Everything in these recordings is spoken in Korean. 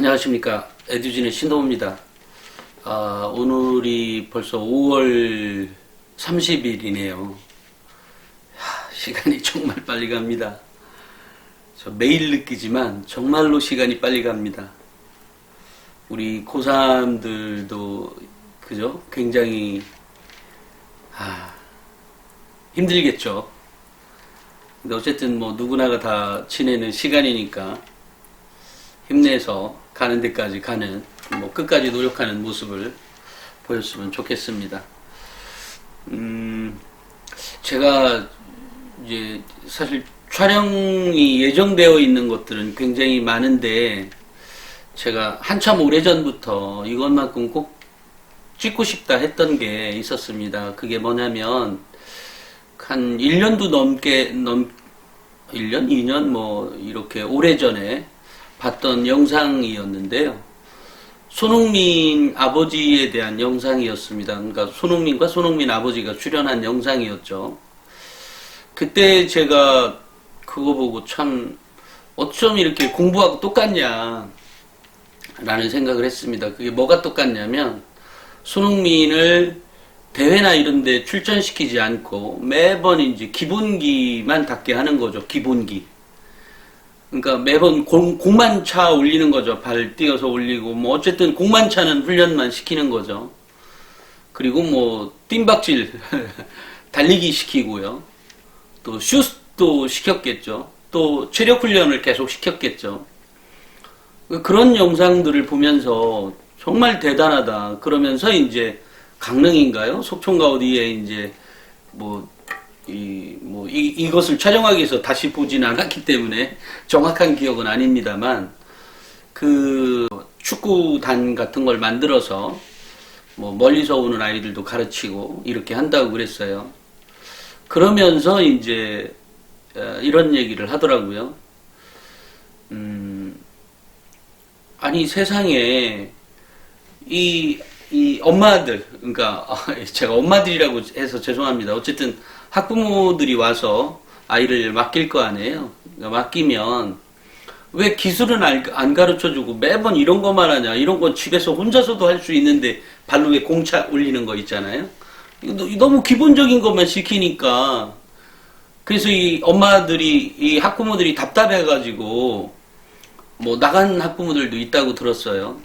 안녕하십니까. 에듀진의 신동호입니다. 오늘이 벌써 5월 30일이네요. 시간이 정말 빨리 갑니다. 저 매일 느끼지만 정말로 시간이 빨리 갑니다. 우리 고3들도 그죠? 굉장히 힘들겠죠. 근데 어쨌든 뭐 누구나가 다 지내는 시간이니까 힘내서 가는 데까지 가는, 뭐 끝까지 노력하는 모습을 보였으면 좋겠습니다. 제가 이제 사실 촬영이 예정되어 있는 것들은 굉장히 많은데, 제가 한참 오래전부터 이것만큼 꼭 찍고 싶다 했던 게 있었습니다. 그게 뭐냐면, 한 1년도 1년, 2년 뭐 이렇게 오래전에 봤던 영상이었는데요. 손흥민 아버지에 대한 영상이었습니다. 그러니까 손흥민과 손흥민 아버지가 출연한 영상이었죠. 그때 제가 그거 보고 참 어쩜 이렇게 공부하고 똑같냐 라는 생각을 했습니다. 그게 뭐가 똑같냐면, 손흥민을 대회나 이런 데 출전시키지 않고 매번 이제 기본기만 닿게 하는 거죠. 기본기. 그러니까 매번 공만 차 올리는 거죠. 발 띄어서 올리고, 뭐 어쨌든 공만 차는 훈련만 시키는 거죠. 그리고 뭐 뜀박질 달리기 시키고요. 또 슛도 시켰겠죠. 또 체력 훈련을 계속 시켰겠죠. 그런 영상들을 보면서 정말 대단하다. 그러면서 이제 강릉인가요? 속초인가 어디에 이제 이것을 촬영하기 위해서 다시 보진 않았기 때문에 정확한 기억은 아닙니다만, 그 축구단 같은 걸 만들어서 뭐 멀리서 오는 아이들도 가르치고 이렇게 한다고 그랬어요. 그러면서 이제 이런 얘기를 하더라고요. 아니 세상에 이 엄마들, 그러니까 제가 엄마들이라고 해서 죄송합니다. 어쨌든 학부모들이 와서 아이를 맡길 거 아니에요. 그러니까 맡기면 왜 기술은 안 가르쳐주고 매번 이런 것만 하냐. 이런 건 집에서 혼자서도 할 수 있는데 발로 왜 공차 올리는 거 있잖아요. 너무 기본적인 것만 시키니까, 그래서 이 엄마들이, 이 학부모들이 답답해가지고 뭐 나간 학부모들도 있다고 들었어요.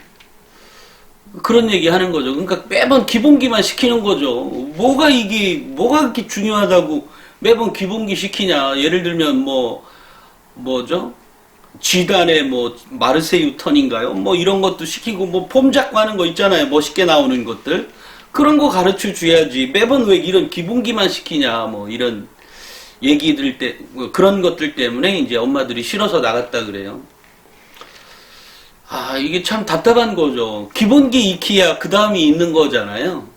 그런 얘기 하는 거죠. 그러니까 매번 기본기만 시키는 거죠. 뭐가 그렇게 중요하다고 매번 기본기 시키냐. 예를 들면 뭐죠? 지단의 마르세유 턴인가요? 뭐 이런 것도 시키고, 뭐 폼 잡고 하는 거 있잖아요. 멋있게 나오는 것들. 그런 거 가르쳐 줘야지. 매번 왜 이런 기본기만 시키냐. 뭐 이런 얘기들 그런 것들 때문에 이제 엄마들이 싫어서 나갔다 그래요. 이게 참 답답한 거죠. 기본기 익혀야 그 다음이 있는 거잖아요.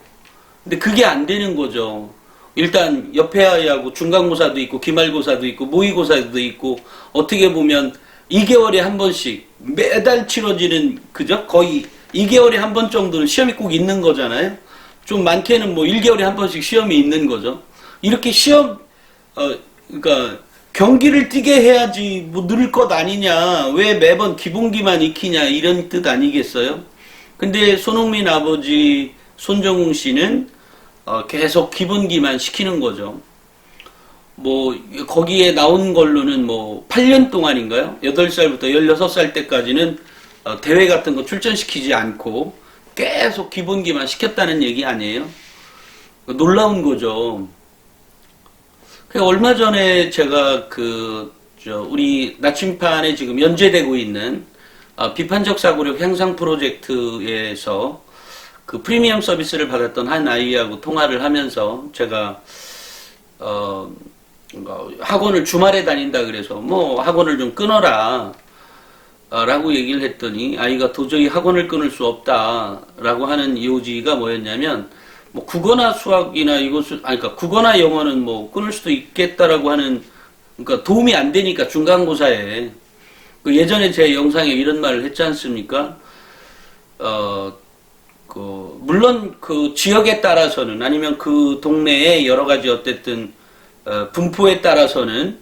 근데 그게 안 되는 거죠. 일단 옆에 아이하고 중간고사도 있고 기말고사도 있고 모의고사도 있고, 어떻게 보면 2개월에 한 번씩 매달 치러지는, 그죠? 거의 2개월에 한 번 정도는 시험이 꼭 있는 거잖아요. 좀 많게는 뭐 1개월에 한 번씩 시험이 있는 거죠. 이렇게 그러니까 경기를 뛰게 해야지 뭐 늘 것 아니냐. 왜 매번 기본기만 익히냐. 이런 뜻 아니겠어요? 근데 손흥민 아버지 손정웅 씨는 계속 기본기만 시키는 거죠. 뭐 거기에 나온 걸로는 뭐 8년 동안인가요? 8살부터 16살 때까지는 대회 같은 거 출전시키지 않고 계속 기본기만 시켰다는 얘기 아니에요? 놀라운 거죠. 얼마 전에 제가 우리 나침판에 지금 연재되고 있는 비판적 사고력 향상 프로젝트에서 그 프리미엄 서비스를 받았던 한 아이하고 통화를 하면서, 제가 학원을 주말에 다닌다 그래서 뭐 학원을 좀 끊어라 라고 얘기를 했더니, 아이가 도저히 학원을 끊을 수 없다 라고 하는 요지가 뭐였냐면, 뭐 국어나 수학이나 그러니까 국어나 영어는 뭐 끊을 수도 있겠다라고 하는, 그러니까 도움이 안 되니까 중간고사에. 예전에 제 영상에 이런 말을 했지 않습니까? 물론 그 지역에 따라서는, 아니면 그 동네의 여러 가지 어쨌든 분포에 따라서는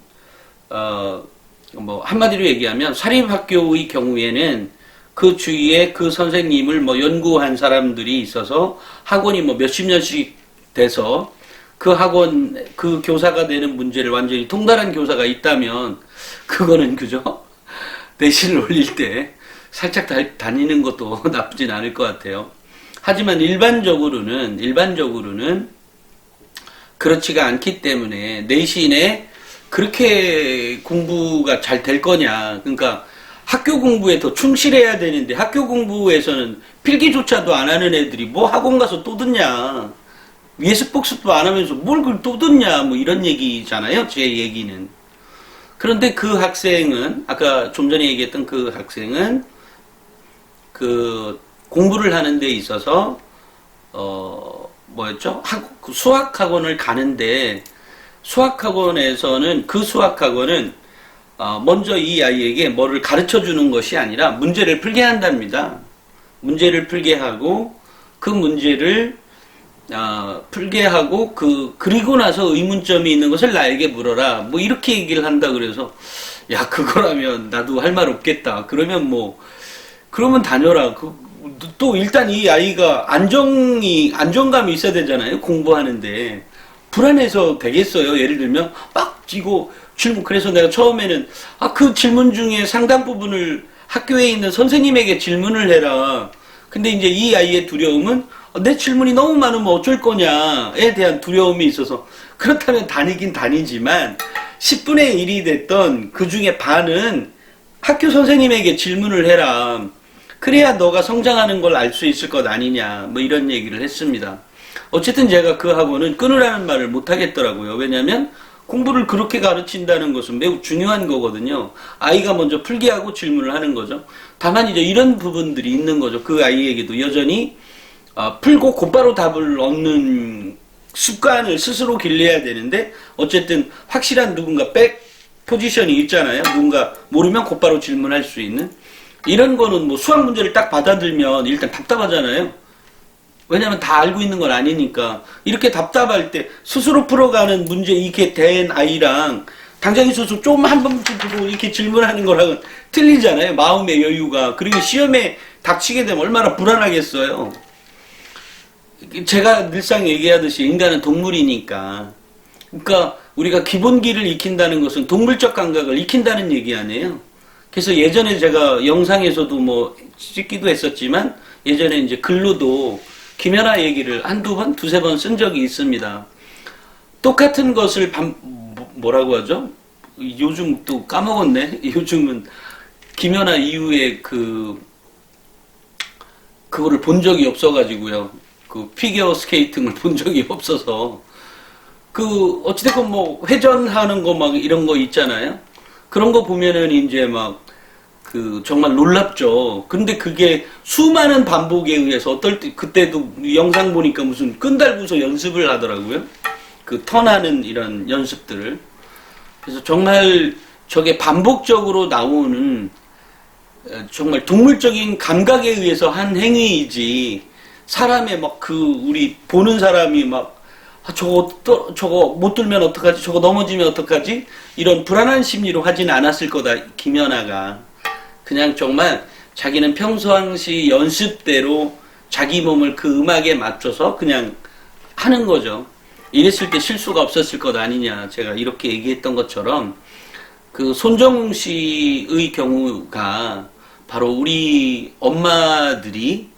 뭐 한마디로 얘기하면 사립학교의 경우에는 그 주위에 그 선생님을 뭐 연구한 사람들이 있어서 학원이 뭐 몇십 년씩 돼서 그 학원, 그 교사가 되는 문제를 완전히 통달한 교사가 있다면, 그거는 그죠? 내신을 올릴 때 살짝 다니는 것도 나쁘진 않을 것 같아요. 하지만 일반적으로는 그렇지가 않기 때문에 내신에 그렇게 공부가 잘 될 거냐. 그러니까 학교 공부에 더 충실해야 되는데 학교 공부에서는 필기조차도 안 하는 애들이 뭐 학원 가서 또 듣냐. 예습 복습도 안 하면서 뭘 그걸 또 듣냐. 뭐 이런 얘기잖아요. 제 얘기는. 그런데 그 학생은, 아까 좀 전에 얘기했던 그 학생은 그 공부를 하는 데 있어서 뭐였죠? 수학 학원을 가는데, 수학학원에서는 그 수학학원은 먼저 이 아이에게 뭐를 가르쳐 주는 것이 아니라 문제를 풀게 한답니다. 문제를 풀게 하고 그 문제를 풀게 하고 그리고 나서 의문점이 있는 것을 나에게 물어라. 뭐 이렇게 얘기를 한다 그래서 야, 그거라면 나도 할 말 없겠다. 그러면 다녀라. 또 일단 이 아이가 안정감이 있어야 되잖아요. 공부하는데. 불안해서 되겠어요. 예를 들면 막 쥐고 질문. 그래서 내가 처음에는 그 질문 중에 상당 부분을 학교에 있는 선생님에게 질문을 해라. 근데 이제 이 아이의 두려움은 내 질문이 너무 많으면 어쩔 거냐에 대한 두려움이 있어서, 그렇다면 다니긴 다니지만 10분의 1이 됐던 그 중에 반은 학교 선생님에게 질문을 해라. 그래야 너가 성장하는 걸 알 수 있을 것 아니냐. 뭐 이런 얘기를 했습니다. 어쨌든 제가 그 학원은 끊으라는 말을 못 하겠더라고요. 왜냐하면 공부를 그렇게 가르친다는 것은 매우 중요한 거거든요. 아이가 먼저 풀게 하고 질문을 하는 거죠. 다만 이제 이런 부분들이 있는 거죠. 그 아이에게도 여전히 풀고 곧바로 답을 얻는 습관을 스스로 길러야 되는데, 어쨌든 확실한 누군가 백 포지션이 있잖아요. 누군가 모르면 곧바로 질문할 수 있는. 이런 거는 뭐 수학 문제를 딱 받아들면 일단 답답하잖아요. 왜냐면 다 알고 있는 건 아니니까. 이렇게 답답할 때 스스로 풀어가는 문제 이렇게 된 아이랑 당장 있어서 좀 한 번 두고 이렇게 질문하는 거랑은 틀리잖아요. 마음의 여유가. 그리고 시험에 닥치게 되면 얼마나 불안하겠어요. 제가 늘상 얘기하듯이 인간은 동물이니까. 그러니까 우리가 기본기를 익힌다는 것은 동물적 감각을 익힌다는 얘기 아니에요. 그래서 예전에 제가 영상에서도 뭐 찍기도 했었지만, 예전에 이제 글로도 김연아 얘기를 한두 번, 두세 번 쓴 적이 있습니다. 똑같은 것을 뭐라고 하죠? 요즘 또 까먹었네. 요즘은 김연아 이후에 그거를 본 적이 없어가지고요. 그 피겨 스케이팅을 본 적이 없어서. 어찌됐건 뭐 회전하는 거 막 이런 거 있잖아요. 그런 거 보면은 이제 정말 놀랍죠. 근데 그게 수많은 반복에 의해서 그때도 영상 보니까 무슨 끈달고서 연습을 하더라고요. 턴하는 이런 연습들을. 그래서 정말 저게 반복적으로 나오는 정말 동물적인 감각에 의해서 한 행위이지, 사람의 우리 보는 사람이 저거 못 들면 어떡하지? 저거 넘어지면 어떡하지? 이런 불안한 심리로 하진 않았을 거다, 김연아가. 그냥 정말 자기는 평상시 연습대로 자기 몸을 그 음악에 맞춰서 그냥 하는 거죠. 이랬을 때 실수가 없었을 것 아니냐. 제가 이렇게 얘기했던 것처럼 손정웅 씨의 경우가 바로 우리 엄마들이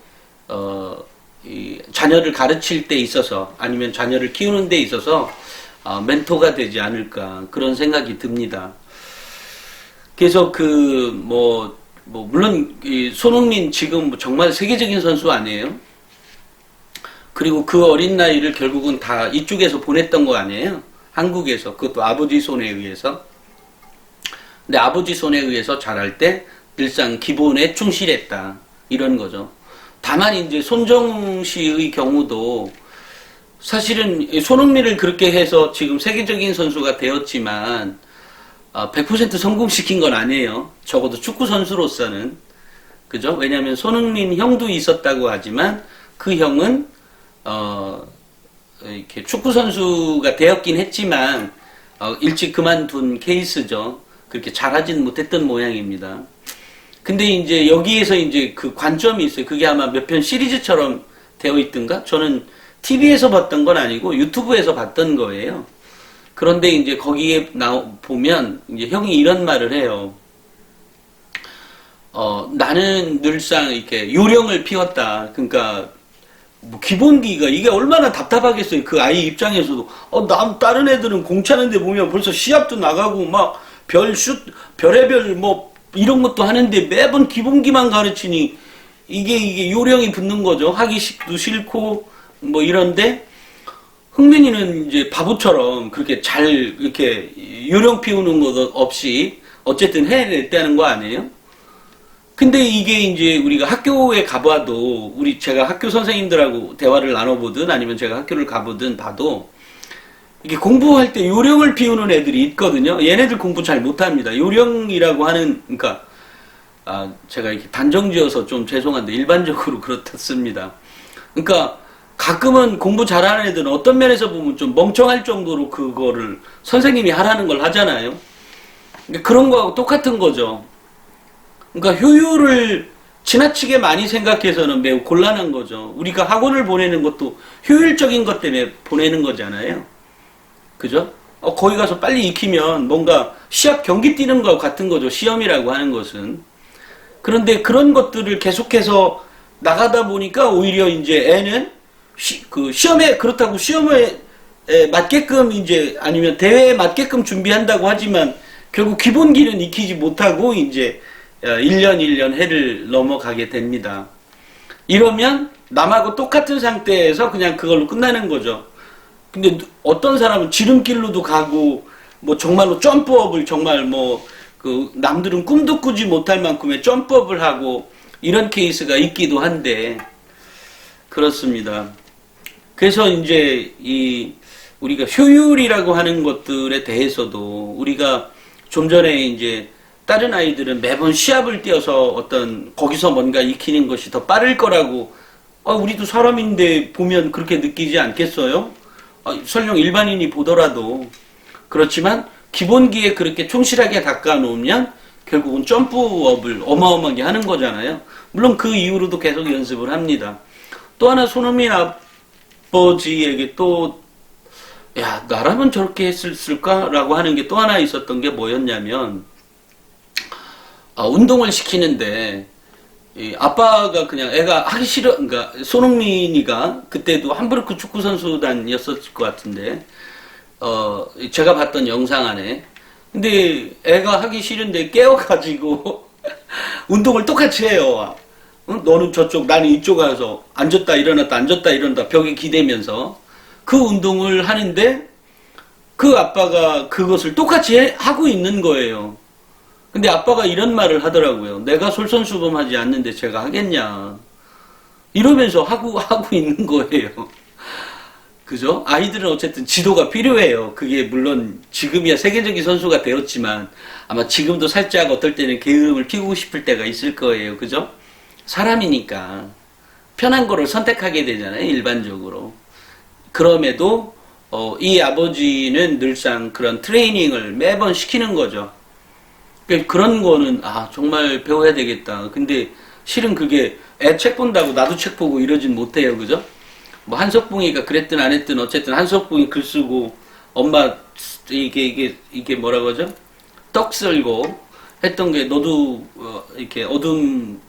이 자녀를 가르칠 때 있어서, 아니면 자녀를 키우는 데 있어서 멘토가 되지 않을까, 그런 생각이 듭니다. 그래서 물론 손흥민 지금 정말 세계적인 선수 아니에요? 그리고 그 어린 나이를 결국은 다 이쪽에서 보냈던 거 아니에요? 한국에서. 그것도 아버지 손에 의해서. 근데 아버지 손에 의해서 자랄 때 늘상 기본에 충실했다, 이런 거죠. 다만 이제 손정웅 씨의 경우도 사실은 손흥민을 그렇게 해서 지금 세계적인 선수가 되었지만 100% 성공시킨 건 아니에요. 적어도 축구 선수로서는. 그죠? 왜냐하면 손흥민 형도 있었다고 하지만 그 형은 이렇게 축구 선수가 되었긴 했지만 일찍 그만둔 케이스죠. 그렇게 잘하진 못했던 모양입니다. 근데 이제 여기에서 이제 그 관점이 있어요. 그게 아마 몇 편 시리즈처럼 되어 있던가? 저는 TV에서 봤던 건 아니고 유튜브에서 봤던 거예요. 그런데 이제 거기에 보면 이제 형이 이런 말을 해요. 나는 늘상 이렇게 요령을 피웠다. 그러니까 뭐 기본기가 이게 얼마나 답답하겠어요. 그 아이 입장에서도 다른 애들은 공 차는데 보면 벌써 시합도 나가고 막 별의별 뭐 이런 것도 하는데 매번 기본기만 가르치니 이게 요령이 붙는 거죠. 하기 싫고 뭐 이런데 흥민이는 이제 바보처럼 그렇게 잘 이렇게 요령 피우는 것 없이 어쨌든 해냈다는 거 아니에요? 근데 이게 이제 우리가 학교에 가봐도 제가 학교 선생님들하고 대화를 나눠보든 아니면 제가 학교를 가보든 봐도 이게 공부할 때 요령을 피우는 애들이 있거든요. 얘네들 공부 잘 못합니다. 요령이라고 하는 그러니까 제가 이렇게 단정지어서 좀 죄송한데 일반적으로 그렇습니다. 그러니까 가끔은 공부 잘하는 애들은 어떤 면에서 보면 좀 멍청할 정도로 그거를 선생님이 하라는 걸 하잖아요. 그러니까 그런 거하고 똑같은 거죠. 그러니까 효율을 지나치게 많이 생각해서는 매우 곤란한 거죠. 우리가 학원을 보내는 것도 효율적인 것 때문에 보내는 거잖아요. 그죠? 거기 가서 빨리 익히면 뭔가 시합 경기 뛰는 거하고 같은 거죠. 시험이라고 하는 것은. 그런데 그런 것들을 계속해서 나가다 보니까 오히려 이제 애는 시험에 그렇다고 시험에 맞게끔 이제 아니면 대회에 맞게끔 준비한다고 하지만 결국 기본기는 익히지 못하고 이제 1년 해를 넘어가게 됩니다. 이러면 남하고 똑같은 상태에서 그냥 그걸로 끝나는 거죠. 근데 어떤 사람은 지름길로도 가고 뭐 정말로 점프업을 정말 뭐 그 남들은 꿈도 꾸지 못할 만큼의 점프업을 하고 이런 케이스가 있기도 한데 그렇습니다. 그래서 이제 우리가 효율이라고 하는 것들에 대해서도 우리가 좀 전에 이제 다른 아이들은 매번 시합을 뛰어서 어떤 거기서 뭔가 익히는 것이 더 빠를 거라고 우리도 사람인데 보면 그렇게 느끼지 않겠어요? 설령 일반인이 보더라도 그렇지만 기본기에 그렇게 충실하게 닦아 놓으면 결국은 점프업을 어마어마하게 하는 거잖아요. 물론 그 이후로도 계속 연습을 합니다. 또 하나 손흥민 아버지에게 나라면 저렇게 했을까라고 하는 게 또 하나 있었던 게 뭐였냐면 운동을 시키는데 아빠가 그냥 애가 하기 싫어, 그러니까 손흥민이가 그때도 함부르크 축구 선수단이었을 것 같은데 제가 봤던 영상 안에 근데 애가 하기 싫은데 깨워가지고 운동을 똑같이 해요. 너는 저쪽, 나는 이쪽 가서 앉았다 일어났다 앉았다 일어났다 벽에 기대면서 그 운동을 하는데 그 아빠가 그것을 똑같이 하고 있는 거예요. 근데 아빠가 이런 말을 하더라고요. 내가 솔선수범하지 않는데 제가 하겠냐. 이러면서 하고 있는 거예요. 그죠? 아이들은 어쨌든 지도가 필요해요. 그게 물론 지금이야 세계적인 선수가 되었지만 아마 지금도 살짝 어떨 때는 게으름을 피우고 싶을 때가 있을 거예요. 그죠? 사람이니까 편한 거를 선택하게 되잖아요. 일반적으로. 그럼에도 이 아버지는 늘상 그런 트레이닝을 매번 시키는 거죠. 그런 거는 정말 배워야 되겠다. 근데 실은 그게 애 책 본다고 나도 책 보고 이러진 못해요. 그죠? 뭐 한석봉이가 그랬든 안 했든 어쨌든 한석봉이 글 쓰고 엄마 이게 뭐라고 하죠? 떡 썰고 했던 게 너도 이렇게 어둠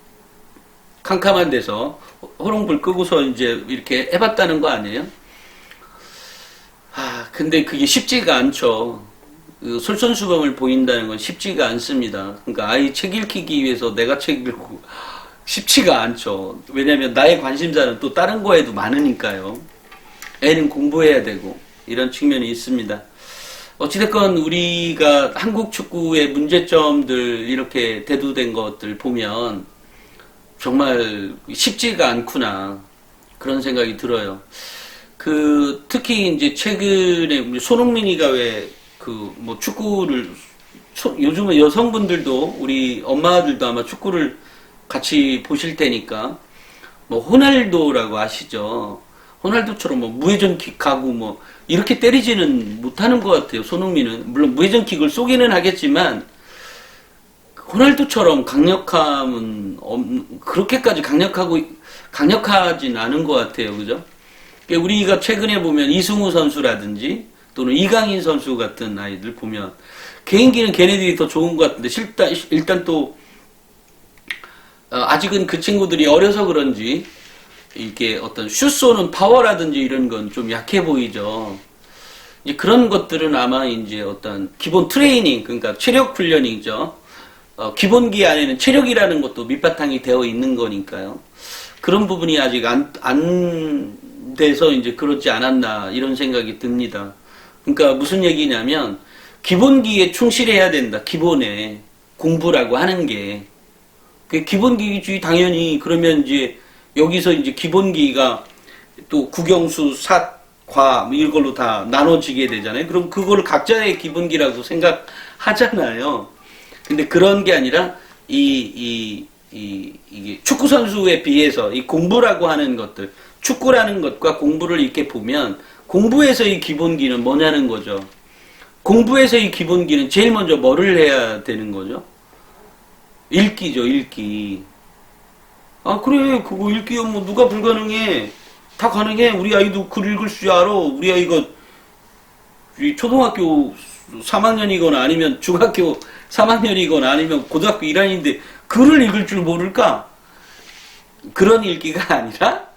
캄캄한 데서 호롱불 끄고서 이제 이렇게 해봤다는 거 아니에요? 근데 그게 쉽지가 않죠. 솔선수범을 보인다는 건 쉽지가 않습니다. 그러니까 아이 책 읽히기 위해서 내가 책 읽고 쉽지가 않죠. 왜냐면 나의 관심사는 또 다른 거에도 많으니까요. 애는 공부해야 되고 이런 측면이 있습니다. 어찌됐건 우리가 한국 축구의 문제점들 이렇게 대두된 것들 보면 정말 쉽지가 않구나 그런 생각이 들어요. 특히 이제 최근에 손흥민이가 왜 뭐 축구를 요즘은 여성분들도 우리 엄마들도 아마 축구를 같이 보실 테니까 뭐 호날두라고 아시죠? 호날두처럼 뭐 무회전킥하고 뭐 이렇게 때리지는 못하는 것 같아요. 손흥민은 물론 무회전킥을 쏘기는 하겠지만 호날두처럼 그렇게까지 강력하진 않은 것 같아요. 그죠? 우리가 최근에 보면 이승우 선수라든지 또는 이강인 선수 같은 아이들 보면 개인기는 걔네들이 더 좋은 것 같은데 일단 또 아직은 그 친구들이 어려서 그런지 이게 어떤 슛 쏘는 파워라든지 이런 건 좀 약해 보이죠. 이제 그런 것들은 아마 이제 어떤 기본 트레이닝, 그러니까 체력 훈련이죠. 기본기 안에는 체력이라는 것도 밑바탕이 되어 있는 거니까요. 그런 부분이 아직 안 돼서 이제 그렇지 않았나 이런 생각이 듭니다. 그러니까 무슨 얘기냐면 기본기에 충실해야 된다. 기본에 공부라고 하는 게 그 기본기지 당연히. 그러면 이제 여기서 이제 기본기가 또 국영수, 사, 과 이걸로 다 나눠지게 되잖아요. 그럼 그거를 각자의 기본기라고 생각하잖아요. 근데 그런 게 아니라 이게 축구 선수에 비해서 이 공부라고 하는 것들, 축구라는 것과 공부를 이렇게 보면 공부에서의 기본기는 뭐냐는 거죠. 공부에서의 기본기는 제일 먼저 뭐를 해야 되는 거죠? 읽기죠, 읽기. 아, 그래, 그거 읽기야 뭐 누가 불가능해? 다 가능해. 우리 아이도 글 읽을 줄 알아. 우리 아이가 초등학교 3학년이거나 아니면 중학교 3학년이거나 아니면 고등학교 1학년인데 글을 읽을 줄 모를까? 그런 읽기가 아니라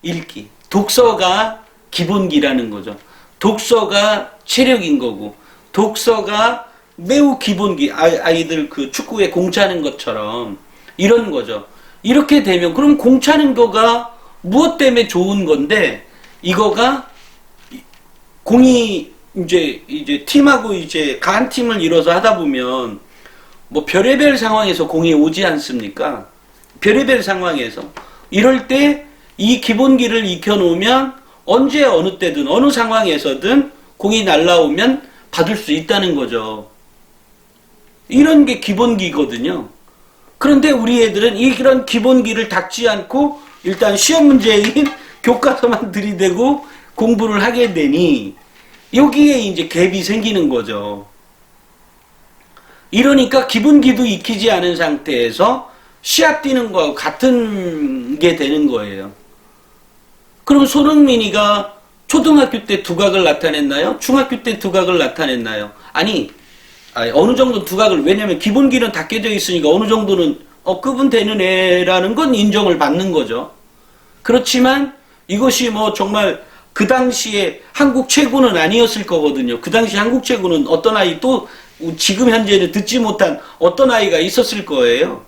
읽기. 독서가 기본기라는 거죠. 독서가 체력인 거고, 독서가 매우 기본기. 아이들 그 축구에 공 차는 것처럼 이런 거죠. 이렇게 되면 그럼 공 차는 거가 무엇 때문에 좋은 건데, 이거가 공이 이제 팀하고 이제 간 팀을 이뤄서 하다 보면 뭐 별의별 상황에서 공이 오지 않습니까? 별의별 상황에서 이럴 때 이 기본기를 익혀놓으면 언제 어느 때든 어느 상황에서든 공이 날라오면 받을 수 있다는 거죠. 이런 게 기본기거든요. 그런데 우리 애들은 이런 기본기를 닦지 않고 일단 시험 문제인 교과서만 들이대고 공부를 하게 되니 여기에 이제 갭이 생기는 거죠. 이러니까 기본기도 익히지 않은 상태에서 시합 뛰는 거하고 같은 게 되는 거예요. 그럼 손흥민이가 초등학교 때 두각을 나타냈나요? 중학교 때 두각을 나타냈나요? 아니 어느 정도 두각을, 왜냐면 기본기는 다 깨져 있으니까 어느 정도는 급은 되는 애라는 건 인정을 받는 거죠. 그렇지만 이것이 뭐 정말 그 당시에 한국 최고는 아니었을 거거든요. 그 당시 한국 최고는 어떤 아이, 또 지금 현재는 듣지 못한 어떤 아이가 있었을 거예요.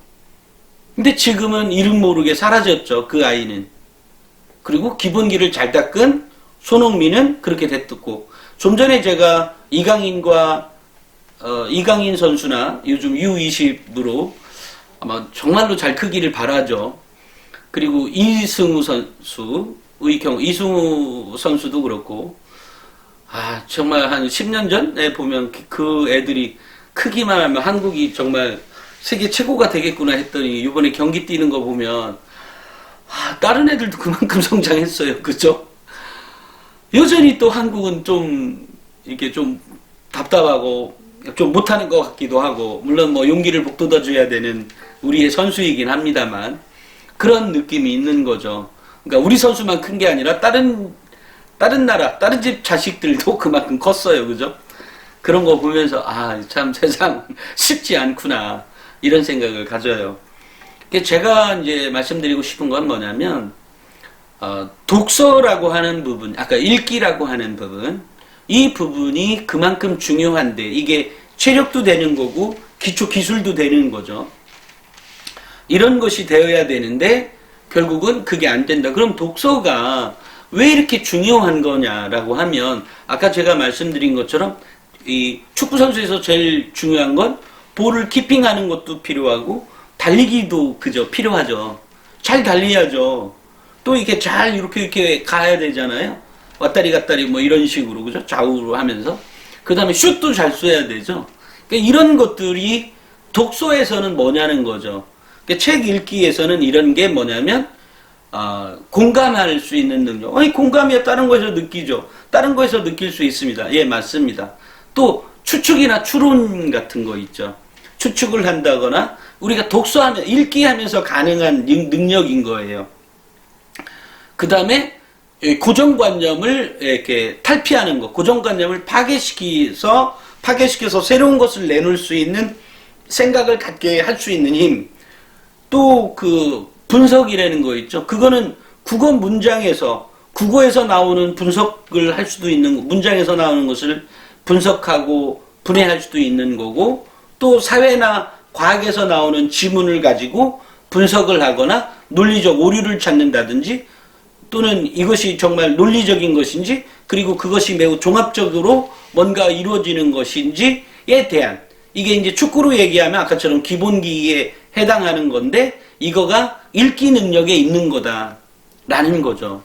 근데 지금은 이름 모르게 사라졌죠. 그 아이는. 그리고 기본기를 잘 닦은 손흥민은 그렇게 됐고, 좀 전에 제가 이강인 선수나 요즘 U20으로 아마 정말로 잘 크기를 바라죠. 그리고 이승우 선수도 그렇고, 정말 한 10년 전에 보면 그 애들이 크기만 하면 한국이 정말 세계 최고가 되겠구나 했더니 이번에 경기 뛰는 거 보면 다른 애들도 그만큼 성장했어요. 그죠? 여전히 또 한국은 좀 이렇게 좀 답답하고 좀 못하는 것 같기도 하고, 물론 뭐 용기를 북돋아줘야 되는 우리의 선수이긴 합니다만 그런 느낌이 있는 거죠. 그러니까 우리 선수만 큰 게 아니라 다른 나라, 다른 집 자식들도 그만큼 컸어요. 그죠? 그런 거 보면서 참 세상 쉽지 않구나 이런 생각을 가져요. 제가 이제 말씀드리고 싶은 건 뭐냐면 독서라고 하는 부분, 아까 읽기라고 하는 부분, 이 부분이 그만큼 중요한데 이게 체력도 되는 거고 기초 기술도 되는 거죠. 이런 것이 되어야 되는데 결국은 그게 안 된다. 그럼 독서가 왜 이렇게 중요한 거냐라고 하면, 아까 제가 말씀드린 것처럼 이 축구 선수에서 제일 중요한 건 볼을 키핑하는 것도 필요하고 달리기도 그저 필요하죠. 잘 달려야죠. 또 이렇게 잘 이렇게 가야 되잖아요. 왔다리 갔다리 뭐 이런 식으로, 그죠? 좌우로 하면서. 그 다음에 슛도 잘 쏘야 되죠. 그러니까 이런 것들이 독서에서는 뭐냐는 거죠. 그러니까 책 읽기에서는 이런 게 뭐냐면 공감할 수 있는 능력. 공감이야 다른 거에서 느끼죠. 다른 거에서 느낄 수 있습니다. 예, 맞습니다. 또 추측이나 추론 같은 거 있죠. 추측을 한다거나 우리가 독서하면 읽기 하면서 가능한 능력인 거예요. 그 다음에 고정관념을 이렇게 탈피하는 것, 고정관념을 파괴시켜서 새로운 것을 내놓을 수 있는 생각을 갖게 할 수 있는 힘. 또 그 분석이라는 거 있죠. 그거는 국어 문장에서, 국어에서 나오는 분석을 할 수도 있는, 문장에서 나오는 것을 분석하고 분해할 수도 있는 거고, 또 사회나 과학에서 나오는 지문을 가지고 분석을 하거나 논리적 오류를 찾는다든지, 또는 이것이 정말 논리적인 것인지, 그리고 그것이 매우 종합적으로 뭔가 이루어지는 것인지에 대한, 이게 이제 축구로 얘기하면 아까처럼 기본기에 해당하는 건데, 이거가 읽기 능력에 있는 거다라는 거죠.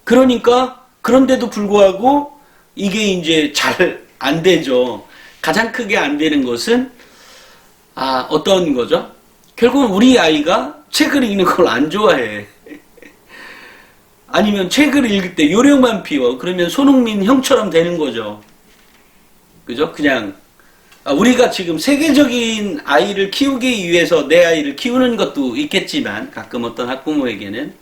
그러니까 그런데도 불구하고 이게 이제 잘 안 되죠. 가장 크게 안 되는 것은 어떤 거죠? 결국은 우리 아이가 책을 읽는 걸 안 좋아해. 아니면 책을 읽을 때 요령만 피워. 그러면 손흥민 형처럼 되는 거죠. 그죠? 그냥 우리가 지금 세계적인 아이를 키우기 위해서 내 아이를 키우는 것도 있겠지만, 가끔 어떤 학부모에게는,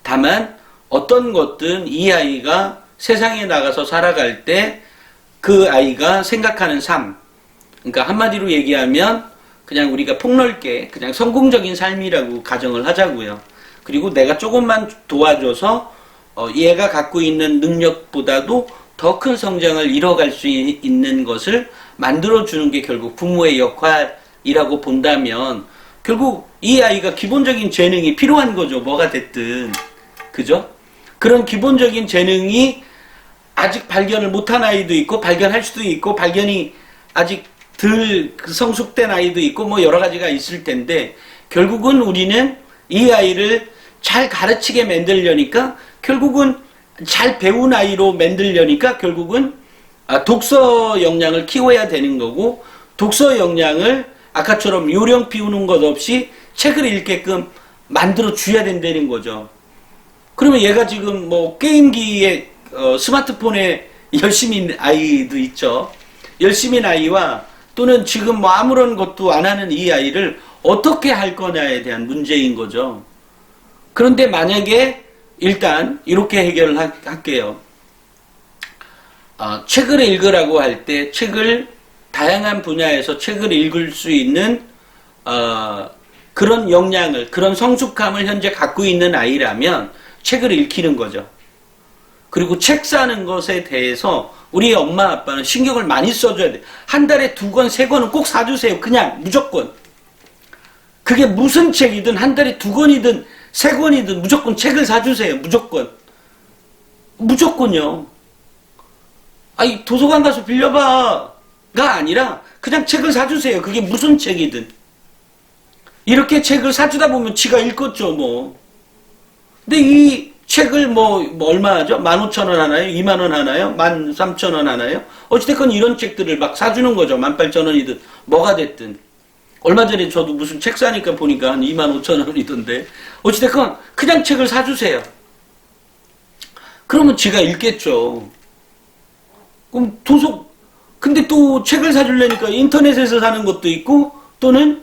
다만 어떤 것든 이 아이가 세상에 나가서 살아갈 때 그 아이가 생각하는 삶, 그러니까 한마디로 얘기하면 그냥 우리가 폭넓게 그냥 성공적인 삶이라고 가정을 하자고요. 그리고 내가 조금만 도와줘서 얘가 갖고 있는 능력보다도 더 큰 성장을 이뤄갈 수 있는 것을 만들어주는 게 결국 부모의 역할이라고 본다면, 결국 이 아이가 기본적인 재능이 필요한 거죠. 뭐가 됐든. 그죠? 그런 기본적인 재능이 아직 발견을 못한 아이도 있고, 발견할 수도 있고, 발견이 아직 덜 성숙된 아이도 있고, 뭐 여러 가지가 있을 텐데, 결국은 우리는 이 아이를 잘 가르치게 만들려니까, 결국은 잘 배운 아이로 만들려니까, 결국은 독서 역량을 키워야 되는 거고, 독서 역량을 아까처럼 요령 피우는 것 없이 책을 읽게끔 만들어 줘야 된다는 거죠. 그러면 얘가 지금 뭐 게임기에 스마트폰에 열심인 아이도 있죠. 열심인 아이와 또는 지금 뭐 아무런 것도 안 하는 이 아이를 어떻게 할 거냐에 대한 문제인 거죠. 그런데 만약에 일단 이렇게 해결을 할게요. 책을 읽으라고 할 때 책을 다양한 분야에서 책을 읽을 수 있는 그런 역량을, 그런 성숙함을 현재 갖고 있는 아이라면 책을 읽히는 거죠. 그리고 책 사는 것에 대해서 우리 엄마 아빠는 신경을 많이 써줘야 돼. 한 달에 2권, 3권은 꼭 사주세요. 그냥 무조건. 그게 무슨 책이든 한 달에 2권이든 3권이든 무조건 책을 사주세요. 무조건. 무조건요. 아니, 도서관 가서 빌려봐가 아니라 그냥 책을 사주세요. 그게 무슨 책이든. 이렇게 책을 사주다 보면 지가 읽겠죠, 뭐. 근데 이 책을 뭐 얼마 하죠? 15,000원 하나요? 20,000원 하나요? 13,000원 하나요? 어찌됐건 이런 책들을 막 사주는 거죠. 18,000원이든 뭐가 됐든. 얼마 전에 저도 무슨 책 사니까 보니까 한 25,000원이던데. 어찌됐건 그냥 책을 사주세요. 그러면 지가 읽겠죠. 그럼 근데 또 책을 사주려니까 인터넷에서 사는 것도 있고, 또는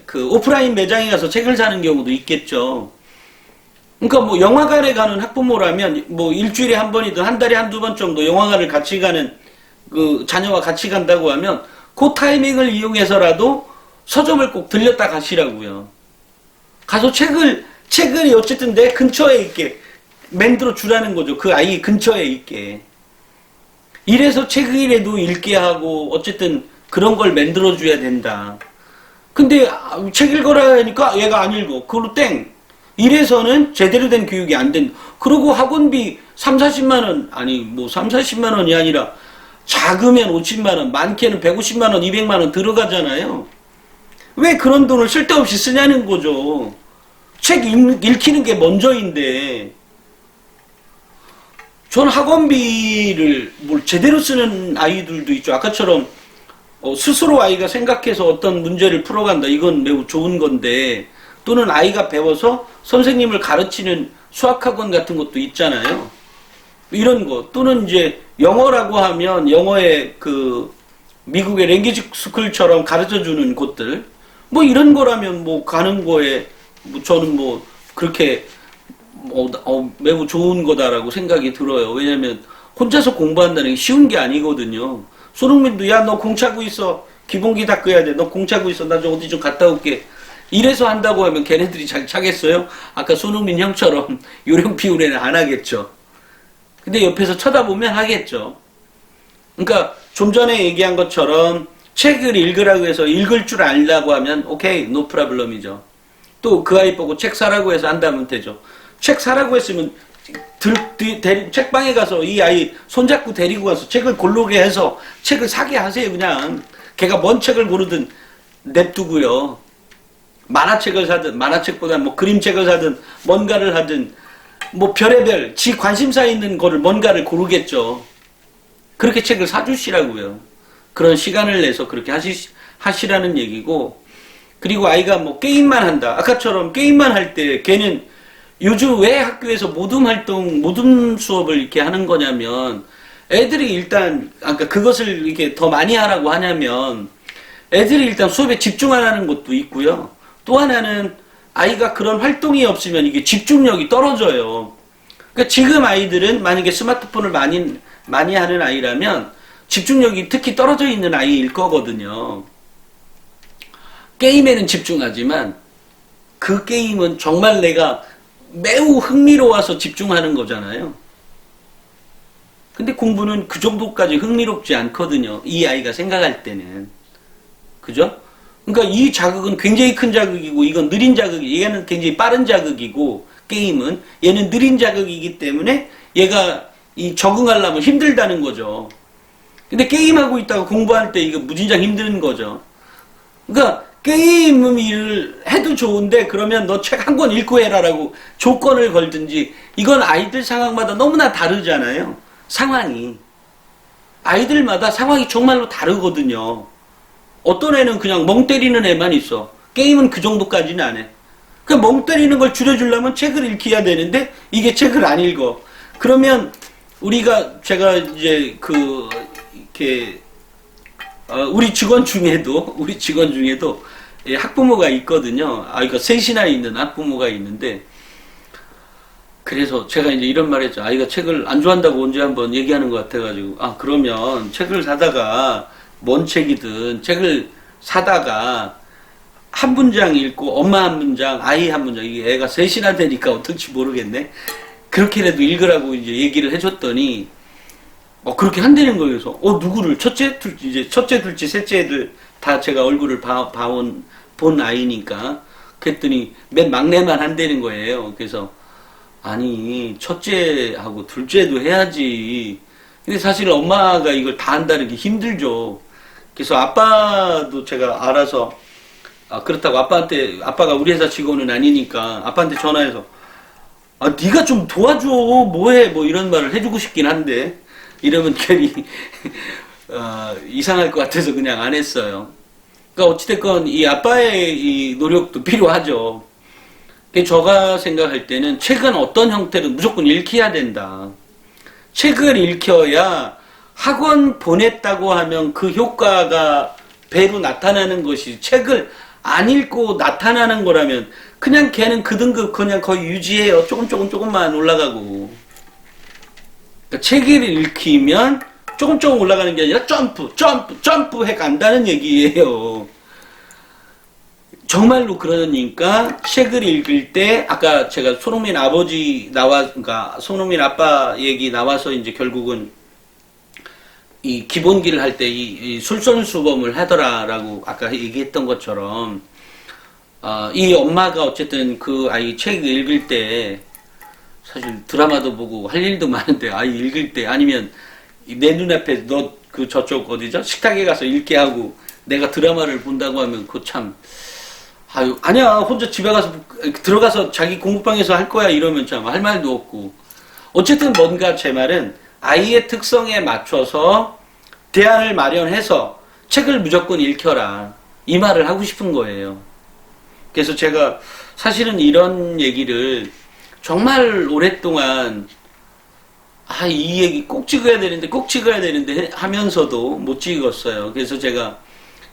그 오프라인 매장에 가서 책을 사는 경우도 있겠죠. 그러니까 뭐 영화관에 가는 학부모라면 뭐 일주일에 한 번이든 한 달에 한두 번 정도 영화관을 같이 가는, 그 자녀와 같이 간다고 하면 그 타이밍을 이용해서라도 서점을 꼭 들렸다 가시라고요. 가서 책을 어쨌든 내 근처에 있게 만들어 주라는 거죠. 그 아이 근처에 있게. 이래서 책이라도 읽게 하고 어쨌든 그런 걸 만들어 줘야 된다. 근데 책 읽어라 하니까 얘가 안 읽어. 그걸로 땡. 이래서는 제대로 된 교육이 안 된다. 그리고 학원비 30, 40만원, 아니 뭐 30, 40만원이 아니라 작으면 50만원, 많게는 150만원, 200만원 들어가잖아요. 왜 그런 돈을 쓸데없이 쓰냐는 거죠. 책 읽히는 게 먼저인데. 전 학원비를 뭘 제대로 쓰는 아이들도 있죠. 아까처럼 스스로 아이가 생각해서 어떤 문제를 풀어간다. 이건 매우 좋은 건데, 또는 아이가 배워서 선생님을 가르치는 수학학원 같은 것도 있잖아요. 이런 거. 또는 이제 영어라고 하면 영어의 그 미국의 랭귀지 스쿨처럼 가르쳐 주는 곳들, 뭐 이런 거라면 뭐 가는 거에 뭐 저는 뭐 그렇게 매우 좋은 거다라고 생각이 들어요. 왜냐면 혼자서 공부한다는 게 쉬운 게 아니거든요. 손흥민도 야 너 공 차고 있어. 기본기 닦아야 돼. 너 공 차고 있어. 나 좀 어디 좀 갔다 올게. 이래서 한다고 하면 걔네들이 잘 차겠어요? 아까 손흥민 형처럼 요령 피우려는 안 하겠죠. 근데 옆에서 쳐다보면 하겠죠. 그러니까 좀 전에 얘기한 것처럼 책을 읽으라고 해서 읽을 줄 알라고 하면 오케이, 노 프라블럼이죠. 또 그 아이 보고 책 사라고 해서 한다면 되죠. 책 사라고 했으면 책방에 가서 이 아이 손잡고 데리고 가서 책을 고르게 해서 책을 사게 하세요. 그냥 걔가 뭔 책을 고르든 냅두고요. 만화책을 사든 만화책보다 뭐 그림책을 사든 뭔가를 하든 뭐 별의별 지 관심사 있는 거를 뭔가를 고르겠죠. 그렇게 책을 사주시라고요. 그런 시간을 내서 그렇게 하시라는 얘기고, 그리고 아이가 뭐 게임만 한다. 아까처럼 게임만 할 때 걔는 요즘 왜 학교에서 모둠 수업을 이렇게 하는 거냐면, 애들이 일단, 아까 그것을 이렇게 더 많이 하라고 하냐면, 애들이 일단 수업에 집중 안 하는 것도 있고요. 또 하나는 아이가 그런 활동이 없으면 이게 집중력이 떨어져요. 그러니까 지금 아이들은 만약에 스마트폰을 많이 하는 아이라면 집중력이 특히 떨어져 있는 아이일 거거든요. 게임에는 집중하지만 그 게임은 정말 내가 매우 흥미로워서 집중하는 거잖아요. 근데 공부는 그 정도까지 흥미롭지 않거든요. 이 아이가 생각할 때는. 그죠? 그러니까 이 자극은 굉장히 큰 자극이고 이건 느린 자극이, 얘는 굉장히 빠른 자극이고 게임은 얘는 느린 자극이기 때문에 얘가 이 적응하려면 힘들다는 거죠. 근데 게임하고 있다가 공부할 때 이거 무진장 힘든 거죠. 그러니까 게임을 해도 좋은데 그러면 너 책 한 권 읽고 해라라고 조건을 걸든지, 이건 아이들 상황마다 너무나 다르잖아요. 상황이. 아이들마다 상황이 정말로 다르거든요. 어떤 애는 그냥 멍 때리는 애만 있어. 게임은 그 정도까지는 안 해. 그냥 멍 때리는 걸 줄여주려면 책을 읽혀야 되는데 이게 책을 안 읽어. 그러면 제가 이제 이렇게 우리 직원 중에도 학부모가 있거든요. 이거 셋이나 있는 학부모가 있는데, 그래서 제가 이제 이런 말 했죠. 아이가 책을 안 좋아한다고 언제 한번 얘기하는 것 같아가지고, 그러면 책을 사다가 뭔 책이든 책을 사다가 한 문장 읽고 엄마 한 문장, 아이 한 문장, 이게 애가 셋이나 되니까 어떨지 모르겠네. 그렇게라도 읽으라고 이제 얘기를 해줬더니 그렇게 한다는 거예요. 그래서 누구를 첫째, 둘째, 셋째 애들 다 제가 얼굴을 본 아이니까, 그랬더니 맨 막내만 한다는 거예요. 그래서 아니 첫째하고 둘째도 해야지. 근데 사실 엄마가 이걸 다 한다는 게 힘들죠. 그래서 아빠도 제가 알아서 그렇다고 아빠가 우리 회사 직원은 아니니까 아빠한테 전화해서 네가 좀 도와줘, 뭐해, 뭐 이런 말을 해주고 싶긴 한데 이러면 괜히 이상할 것 같아서 그냥 안 했어요. 그러니까 어찌됐건 이 아빠의 이 노력도 필요하죠. 제가 생각할 때는 책은 어떤 형태로 무조건 읽혀야 된다. 책을 읽혀야 학원 보냈다고 하면 그 효과가 배로 나타나는 것이, 책을 안 읽고 나타나는 거라면 그냥 걔는 그 등급 그냥 거의 유지해요. 조금만 올라가고. 그러니까 책을 읽히면 조금 올라가는 게 아니라 점프 해 간다는 얘기예요. 정말로 그러니까 책을 읽을 때, 아까 제가 손흥민 그러니까 손흥민 아빠 얘기 나와서 이제 결국은 이 기본기를 할 때 이 솔선수범을 하더라라고 아까 얘기했던 것처럼, 이 엄마가 어쨌든 그 아이 책 읽을 때 사실 드라마도 보고 할 일도 많은데 아이 읽을 때, 아니면 내 눈앞에 너 저쪽 어디죠? 식탁에 가서 읽게 하고 내가 드라마를 본다고 하면 그거 참, 아니야, 혼자 집에 가서 들어가서 자기 공부방에서 할 거야 이러면 참 할 말도 없고. 어쨌든 뭔가 제 말은 아이의 특성에 맞춰서 대안을 마련해서 책을 무조건 읽혀라, 이 말을 하고 싶은 거예요. 그래서 제가 사실은 이런 얘기를 정말 오랫동안 이 얘기 꼭 찍어야 되는데, 꼭 찍어야 되는데 하면서도 못 찍었어요. 그래서 제가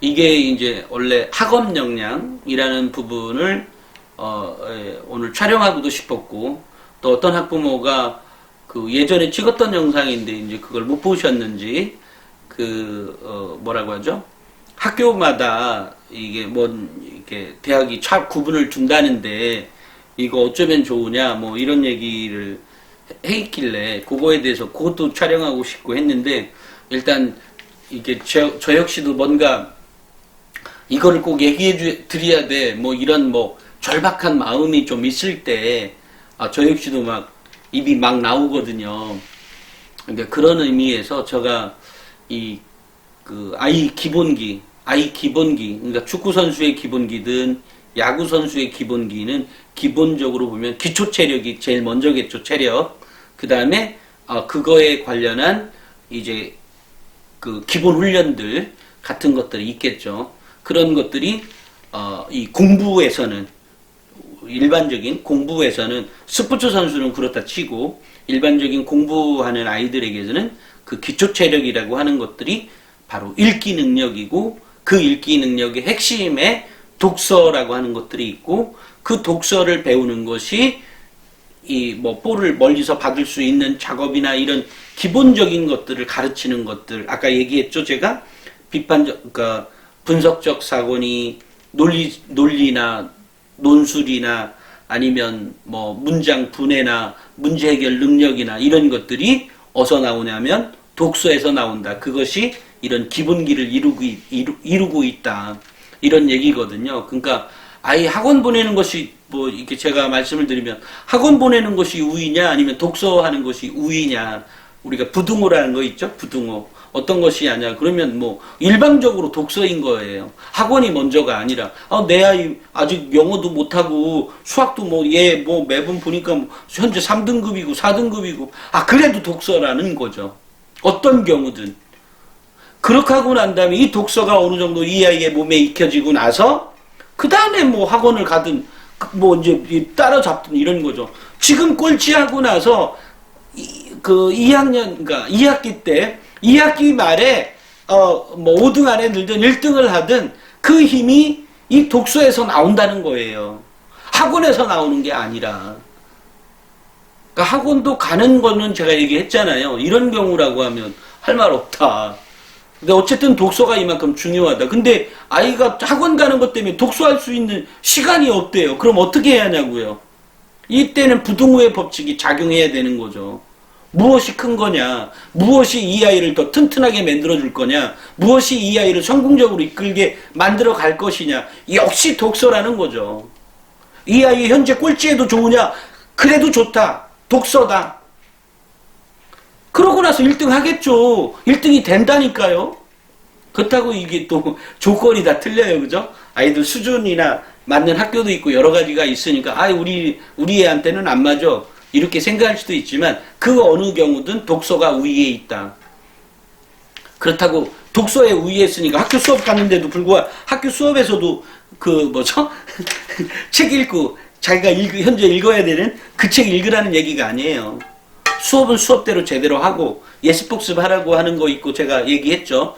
이게 이제 원래 학업 역량이라는 부분을 오늘 촬영하고도 싶었고, 또 어떤 학부모가 그 예전에 찍었던 영상인데 이제 그걸 못 보셨는지 뭐라고 하죠? 학교마다 이게 이렇게 대학이 구분을 둔다는데 이거 어쩌면 좋으냐 뭐 이런 얘기를 해 있길래 그거에 대해서 그것도 촬영하고 싶고 했는데, 일단 이게 저 역시도 뭔가 이거를 꼭 얘기해 드려야 돼 뭐 이런 뭐 절박한 마음이 좀 있을 때 저 역시도 막 입이 막 나오거든요. 그러니까 그런 의미에서 제가 아이 기본기, 그러니까 축구 선수의 기본기든 야구 선수의 기본기는 기본적으로 보면 기초 체력이 제일 먼저겠죠. 체력. 그 다음에 그거에 관련한 이제 그 기본 훈련들 같은 것들이 있겠죠. 그런 것들이 이 공부에서는, 일반적인 공부에서는, 스포츠 선수는 그렇다 치고 일반적인 공부하는 아이들에게서는 그 기초 체력이라고 하는 것들이 바로 읽기 능력이고, 그 읽기 능력의 핵심에 독서라고 하는 것들이 있고, 그 독서를 배우는 것이 볼을 멀리서 받을 수 있는 작업이나 이런 기본적인 것들을 가르치는 것들, 아까 얘기했죠. 제가 그러니까 분석적 사고니 논리나 논술이나 아니면 뭐 문장 분해나 문제 해결 능력이나 이런 것들이 어디서 나오냐면 독서에서 나온다. 그것이 이런 기본기를 이루고 있다. 이런 얘기거든요. 그러니까 아이 학원 보내는 것이 이렇게 제가 말씀을 드리면 학원 보내는 것이 우위냐 아니면 독서하는 것이 우위냐, 우리가 부등호라는 거 있죠. 부등호. 어떤 것이 아니야. 그러면 일방적으로 독서인 거예요. 학원이 먼저가 아니라, 내 아이 아직 영어도 못하고 수학도 얘 매번 보니까 현재 3등급이고 4등급이고, 그래도 독서라는 거죠. 어떤 경우든. 그렇게 하고 난 다음에 이 독서가 어느 정도 이 아이의 몸에 익혀지고 나서, 그 다음에 학원을 가든, 이제 따라잡든 이런 거죠. 지금 꼴찌하고 나서, 2학년, 그러니까 2학기 때, 2학기 말에 5등 안에 들든 1등을 하든 그 힘이 이 독서에서 나온다는 거예요. 학원에서 나오는 게 아니라. 그러니까 학원도 가는 거는 제가 얘기했잖아요. 이런 경우라고 하면 할 말 없다. 근데 어쨌든 독서가 이만큼 중요하다. 근데 아이가 학원 가는 것 때문에 독서할 수 있는 시간이 없대요. 그럼 어떻게 해야 하냐고요. 이때는 부등호의 법칙이 작용해야 되는 거죠. 무엇이 큰 거냐, 무엇이 이 아이를 더 튼튼하게 만들어줄 거냐, 무엇이 이 아이를 성공적으로 이끌게 만들어 갈 것이냐, 역시 독서라는 거죠. 이 아이 현재 꼴찌해도 좋으냐, 그래도 좋다, 독서다. 그러고 나서 1등 하겠죠. 1등이 된다니까요. 그렇다고 이게 또 조건이 다 틀려요. 그죠? 아이들 수준이나 맞는 학교도 있고 여러 가지가 있으니까 우리 애한테는 안 맞아, 이렇게 생각할 수도 있지만 그 어느 경우든 독서가 우위에 있다. 그렇다고 독서에 우위에 있으니까 학교 수업 갔는데도 불구하고 학교 수업에서도 책 읽고 자기가 현재 읽어야 되는 그 책 읽으라는 얘기가 아니에요. 수업은 수업대로 제대로 하고 예습복습 하라고 하는 거 있고, 제가 얘기했죠.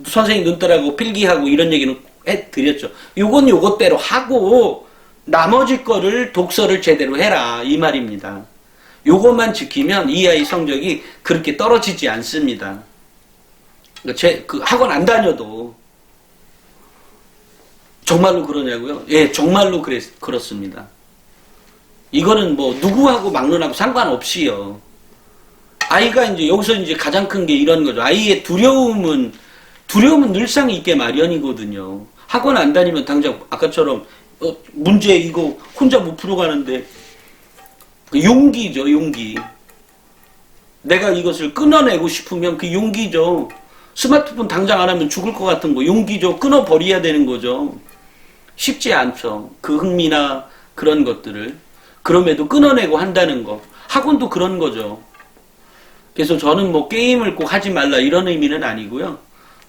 선생님 눈 따라고 필기하고 이런 얘기는 해드렸죠. 요건 요것대로 하고 나머지 거를 독서를 제대로 해라, 이 말입니다. 요것만 지키면 이 아이 성적이 그렇게 떨어지지 않습니다. 학원 안 다녀도. 정말로 그러냐고요? 예, 정말로 그렇습니다. 이거는 누구하고 막론하고 상관없이요. 아이가 이제 여기서 이제 가장 큰 게 이런 거죠. 아이의 두려움은 늘상 있게 마련이거든요. 학원 안 다니면 당장 아까처럼 문제 이거 혼자 못 풀어가는데, 용기죠, 용기. 내가 이것을 끊어내고 싶으면 그 용기죠. 스마트폰 당장 안 하면 죽을 것 같은 거, 용기죠. 끊어버려야 되는 거죠. 쉽지 않죠. 그 흥미나 그런 것들을. 그럼에도 끊어내고 한다는 거. 학원도 그런 거죠. 그래서 저는 게임을 꼭 하지 말라 이런 의미는 아니고요.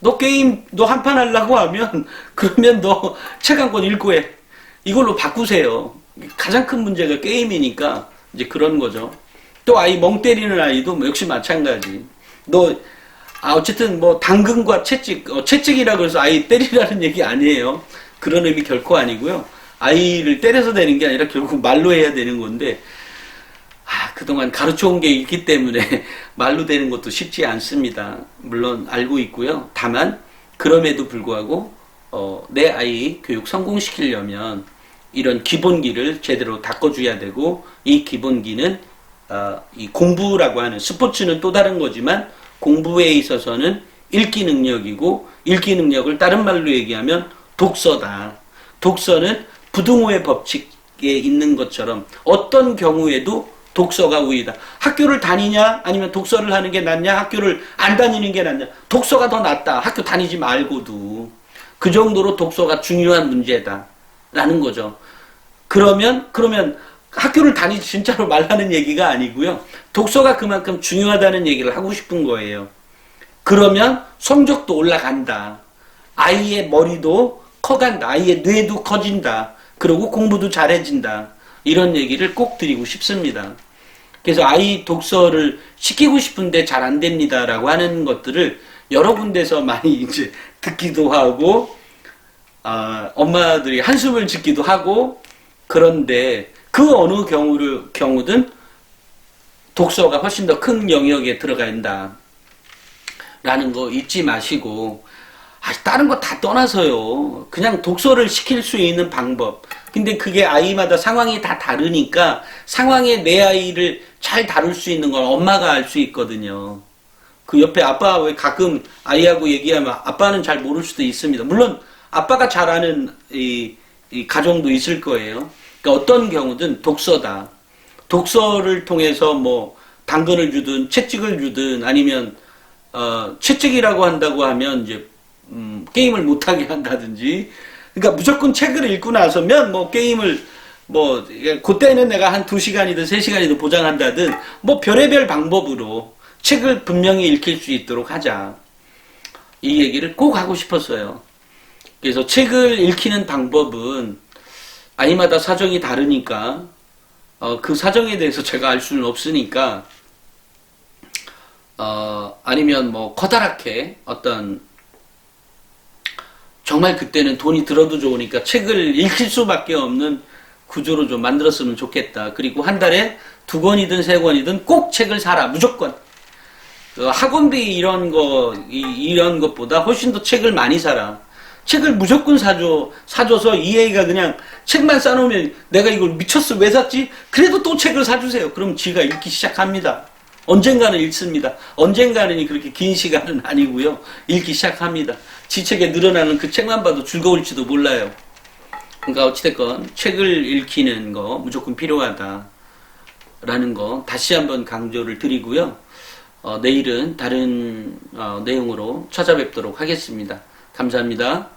너 한 판 하려고 하면, 그러면 너 책 한 권 읽고 해. 이걸로 바꾸세요. 가장 큰 문제가 게임이니까 이제 그런 거죠. 또 아이 멍 때리는 아이도 뭐 역시 마찬가지. 어쨌든 뭐 당근과 채찍, 채찍이라고 해서 아이 때리라는 얘기 아니에요. 그런 의미 결코 아니고요. 아이를 때려서 되는 게 아니라 결국 말로 해야 되는 건데, 그동안 가르쳐 온 게 있기 때문에 말로 되는 것도 쉽지 않습니다. 물론 알고 있고요. 다만 그럼에도 불구하고 내 아이 교육 성공시키려면 이런 기본기를 제대로 닦아줘야 되고, 이 기본기는 이 공부라고 하는, 스포츠는 또 다른 거지만 공부에 있어서는 읽기 능력이고, 읽기 능력을 다른 말로 얘기하면 독서다. 독서는 부등호의 법칙에 있는 것처럼 어떤 경우에도 독서가 우위다. 학교를 다니냐 아니면 독서를 하는 게 낫냐, 학교를 안 다니는 게 낫냐. 독서가 더 낫다. 학교 다니지 말고도. 그 정도로 독서가 중요한 문제다 라는 거죠. 그러면 학교를 다니지 진짜로 말하는 얘기가 아니고요. 독서가 그만큼 중요하다는 얘기를 하고 싶은 거예요. 그러면 성적도 올라간다. 아이의 머리도 커간다. 아이의 뇌도 커진다. 그리고 공부도 잘해진다. 이런 얘기를 꼭 드리고 싶습니다. 그래서 아이 독서를 시키고 싶은데 잘 안 됩니다라고 하는 것들을 여러 군데서 많이 이제 듣기도 하고, 엄마들이 한숨을 짓기도 하고, 그런데 그 어느 경우든 독서가 훨씬 더 큰 영역에 들어간다 라는 거 잊지 마시고, 다른 거 다 떠나서요, 그냥 독서를 시킬 수 있는 방법. 근데 그게 아이마다 상황이 다 다르니까 상황에 내 아이를 잘 다룰 수 있는 건 엄마가 알 수 있거든요. 그 옆에 아빠 왜 가끔 아이하고 얘기하면 아빠는 잘 모를 수도 있습니다. 물론 아빠가 잘 아는 이 가정도 있을 거예요. 그러니까 어떤 경우든 독서다. 독서를 통해서 뭐 당근을 주든 채찍을 주든, 아니면 채찍이라고 한다고 하면 이제 게임을 못하게 한다든지. 그러니까 무조건 책을 읽고 나서면 뭐 게임을 그때는 내가 한 2시간이든 3시간이든 보장한다든, 뭐 별의별 방법으로 책을 분명히 읽힐 수 있도록 하자. 이 얘기를 꼭 하고 싶었어요. 그래서 책을 읽히는 방법은 아이마다 사정이 다르니까 그 사정에 대해서 제가 알 수는 없으니까, 아니면 뭐 커다랗게 어떤, 정말 그때는 돈이 들어도 좋으니까 책을 읽힐 수밖에 없는 구조로 좀 만들었으면 좋겠다. 그리고 한 달에 2권이든 3권이든 꼭 책을 사라. 무조건. 학원비 이런 것보다 훨씬 더 책을 많이 사라. 책을 무조건 사줘서 이 애가 그냥 책만 싸놓으면 내가 이걸 미쳤어 왜 샀지? 그래도 또 책을 사주세요. 그럼 지가 읽기 시작합니다. 언젠가는 읽습니다. 언젠가는 그렇게 긴 시간은 아니고요. 읽기 시작합니다. 지 책에 늘어나는 그 책만 봐도 즐거울지도 몰라요. 그러니까 어찌됐건 책을 읽히는 거 무조건 필요하다 라는 거 다시 한번 강조를 드리고요. 내일은 다른 내용으로 찾아뵙도록 하겠습니다. 감사합니다.